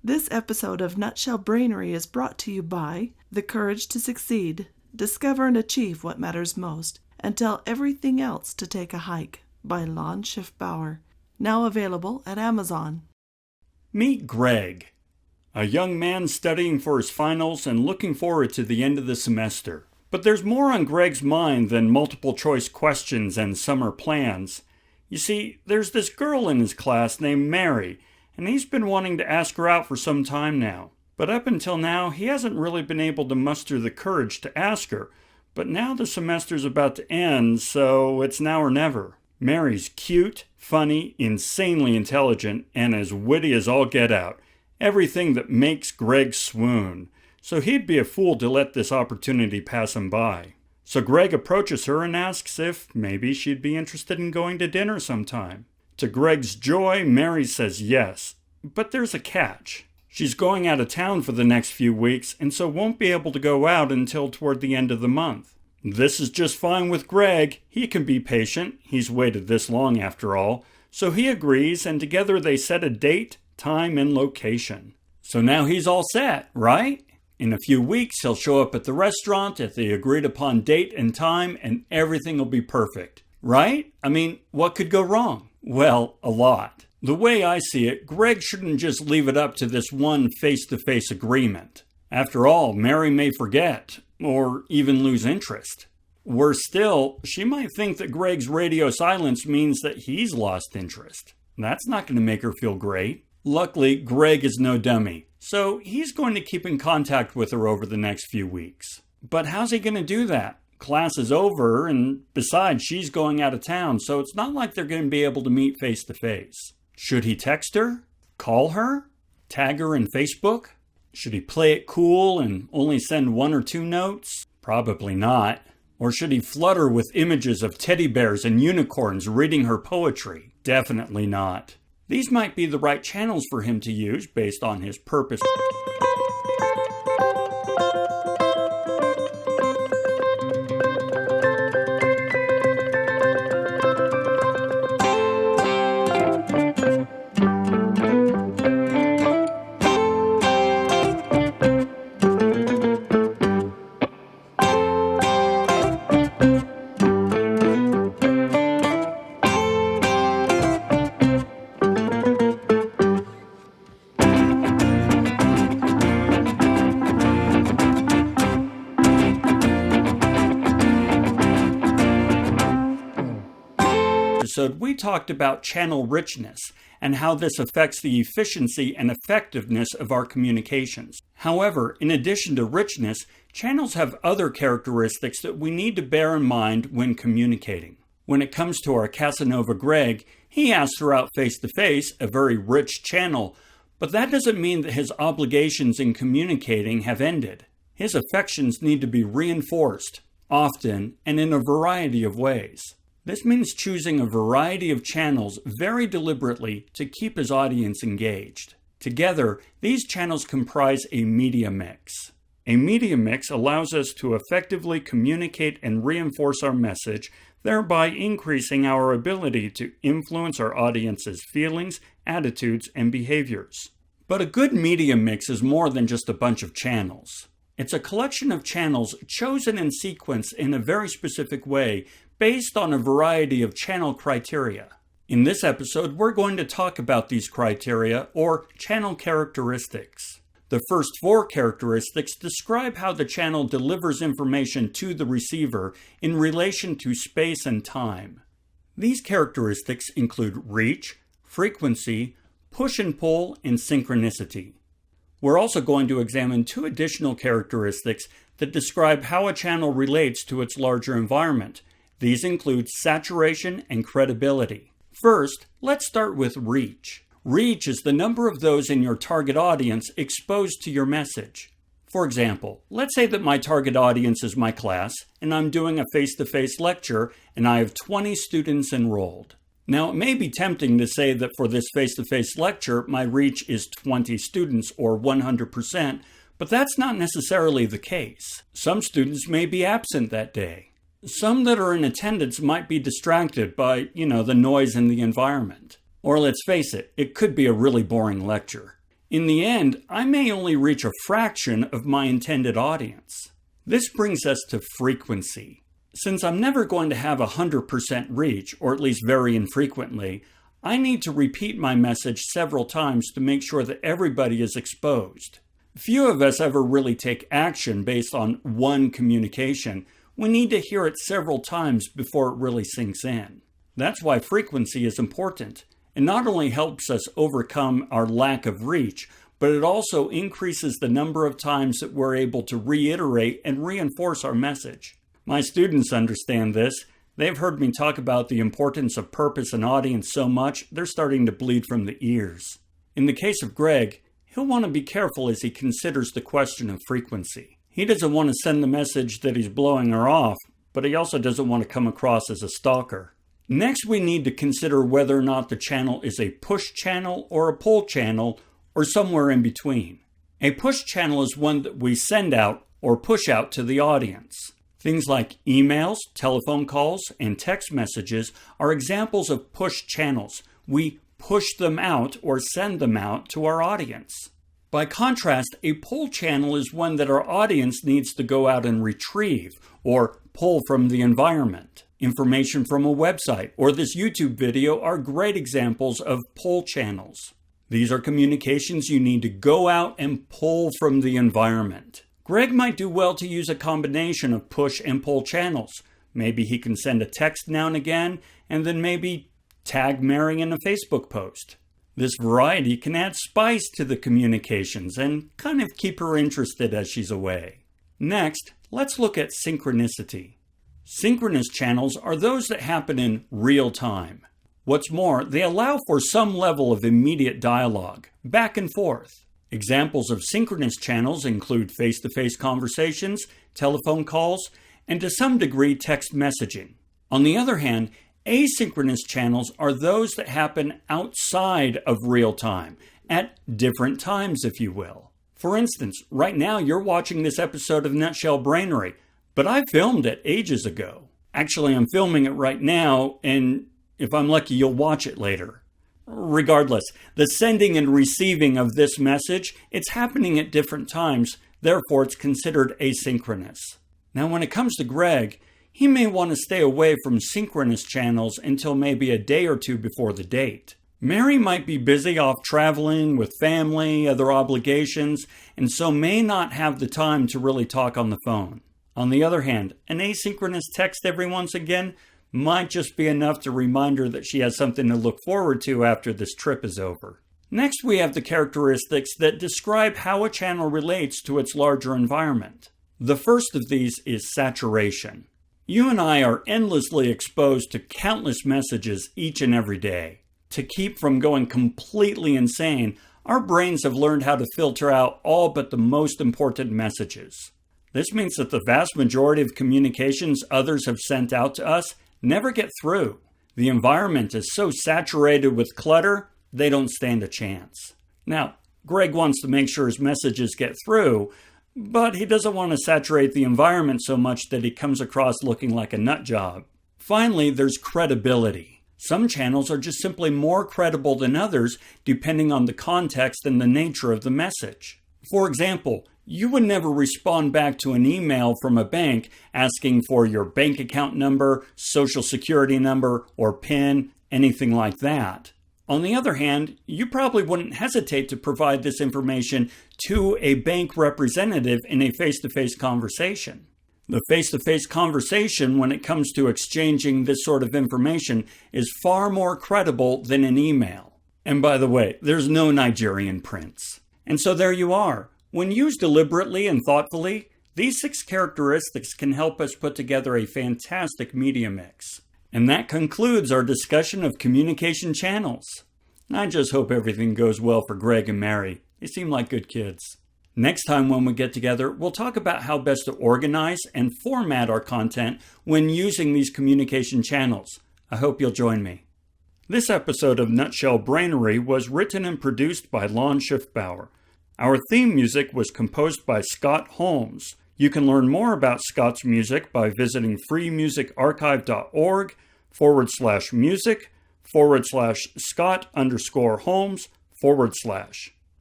This episode of Nutshell Brainery is brought to you by The Courage to Succeed, Discover and Achieve What Matters Most, and Tell Everything Else to Take a Hike by Lon Schiffbauer. Now available at Amazon. Meet Greg, a young man studying for his finals and looking forward to the end of the semester. But there's more on Greg's mind than multiple choice questions and summer plans. You see, there's this girl in his class named Mary, and he's been wanting to ask her out for some time now. But up until now, he hasn't really been able to muster the courage to ask her. But now the semester's about to end, so it's now or never. Mary's cute, funny, insanely intelligent, and as witty as all get out. Everything that makes Greg swoon. So he'd be a fool to let this opportunity pass him by. So Greg approaches her and asks if maybe she'd be interested in going to dinner sometime. To Greg's joy, Mary says yes. But there's a catch. She's going out of town for the next few weeks and so won't be able to go out until toward the end of the month. This is just fine with Greg. He can be patient. He's waited this long after all. So he agrees, and together they set a date, time, and location. So now he's all set, right? In a few weeks, he'll show up at the restaurant at the agreed upon date and time, and everything will be perfect. Right? I mean, what could go wrong? Well, a lot. The way I see it, Greg shouldn't just leave it up to this one face-to-face agreement. After all, Mary may forget, or even lose interest. Worse still, she might think that Greg's radio silence means that he's lost interest. That's not going to make her feel great. Luckily, Greg is no dummy, so he's going to keep in contact with her over the next few weeks. But how's he going to do that? Class is over, and besides, she's going out of town, so it's not like they're going to be able to meet face to face. Should he text her? Call her? Tag her in Facebook? Should he play it cool and only send 1 or 2 notes? Probably not. Or should he flood her with images of teddy bears and unicorns reading her poetry? Definitely not. These might be the right channels for him to use based on his purpose. We talked about channel richness and how this affects the efficiency and effectiveness of our communications. However, in addition to richness, channels have other characteristics that we need to bear in mind when communicating. When it comes to our Casanova Greg, he asked her out face-to-face, a very rich channel, but that doesn't mean that his obligations in communicating have ended. His affections need to be reinforced, often, and in a variety of ways. This means choosing a variety of channels very deliberately to keep his audience engaged. Together, these channels comprise a media mix. A media mix allows us to effectively communicate and reinforce our message, thereby increasing our ability to influence our audience's feelings, attitudes, and behaviors. But a good media mix is more than just a bunch of channels. It's a collection of channels chosen in sequence in a very specific way based on a variety of channel criteria. In this episode, we're going to talk about these criteria, or channel characteristics. The first 4 characteristics describe how the channel delivers information to the receiver in relation to space and time. These characteristics include reach, frequency, push and pull, and synchronicity. We're also going to examine 2 additional characteristics that describe how a channel relates to its larger environment. These include saturation and credibility. First, let's start with reach. Reach is the number of those in your target audience exposed to your message. For example, let's say that my target audience is my class, and I'm doing a face-to-face lecture, and I have 20 students enrolled. Now, it may be tempting to say that for this face-to-face lecture, my reach is 20 students, or 100%, but that's not necessarily the case. Some students may be absent that day. Some that are in attendance might be distracted by, the noise in the environment. Or let's face it, it could be a really boring lecture. In the end, I may only reach a fraction of my intended audience. This brings us to frequency. Since I'm never going to have 100% reach, or at least very infrequently, I need to repeat my message several times to make sure that everybody is exposed. Few of us ever really take action based on one communication. We need to hear it several times before it really sinks in. That's why frequency is important. It not only helps us overcome our lack of reach, but it also increases the number of times that we're able to reiterate and reinforce our message. My students understand this. They've heard me talk about the importance of purpose and audience so much, they're starting to bleed from the ears. In the case of Greg, he'll want to be careful as he considers the question of frequency. He doesn't want to send the message that he's blowing her off, but he also doesn't want to come across as a stalker. Next, we need to consider whether or not the channel is a push channel or a pull channel, or somewhere in between. A push channel is one that we send out or push out to the audience. Things like emails, telephone calls, and text messages are examples of push channels. We push them out or send them out to our audience. By contrast, a pull channel is one that our audience needs to go out and retrieve or pull from the environment. Information from a website or this YouTube video are great examples of pull channels. These are communications you need to go out and pull from the environment. Greg might do well to use a combination of push and pull channels. Maybe he can send a text now and again, and then maybe tag Mary in a Facebook post. This variety can add spice to the communications and kind of keep her interested as she's away. Next, let's look at synchronicity. Synchronous channels are those that happen in real time. What's more, they allow for some level of immediate dialogue, back and forth. Examples of synchronous channels include face-to-face conversations, telephone calls, and to some degree text messaging. On the other hand, asynchronous channels are those that happen outside of real time, at different times, if you will. For instance, right now you're watching this episode of Nutshell Brainery, but I filmed it ages ago. Actually, I'm filming it right now, and if I'm lucky, you'll watch it later. Regardless, the sending and receiving of this message, it's happening at different times, therefore it's considered asynchronous. Now when it comes to Greg, he may want to stay away from synchronous channels until maybe a day or two before the date. Mary might be busy off traveling with family, other obligations, and so may not have the time to really talk on the phone. On the other hand, an asynchronous text every once again might just be enough to remind her that she has something to look forward to after this trip is over. Next, we have the characteristics that describe how a channel relates to its larger environment. The first of these is saturation. You and I are endlessly exposed to countless messages each and every day. To keep from going completely insane, our brains have learned how to filter out all but the most important messages. This means that the vast majority of communications others have sent out to us never get through. The environment is so saturated with clutter, they don't stand a chance. Now, Greg wants to make sure his messages get through, but he doesn't want to saturate the environment so much that he comes across looking like a nut job. Finally, there's credibility. Some channels are just simply more credible than others depending on the context and the nature of the message. For example, you would never respond back to an email from a bank asking for your bank account number, social security number, or PIN, anything like that. On the other hand, you probably wouldn't hesitate to provide this information to a bank representative in a face-to-face conversation. The face-to-face conversation, when it comes to exchanging this sort of information, is far more credible than an email. And by the way, there's no Nigerian prince. And so there you are. When used deliberately and thoughtfully, these 6 characteristics can help us put together a fantastic media mix. And that concludes our discussion of communication channels. I just hope everything goes well for Greg and Mary. They seem like good kids. Next time when we get together, we'll talk about how best to organize and format our content when using these communication channels. I hope you'll join me. This episode of Nutshell Brainery was written and produced by Lon Schiffbauer. Our theme music was composed by Scott Holmes. You can learn more about Scott's music by visiting freemusicarchive.org/music/Scott_Holmes/.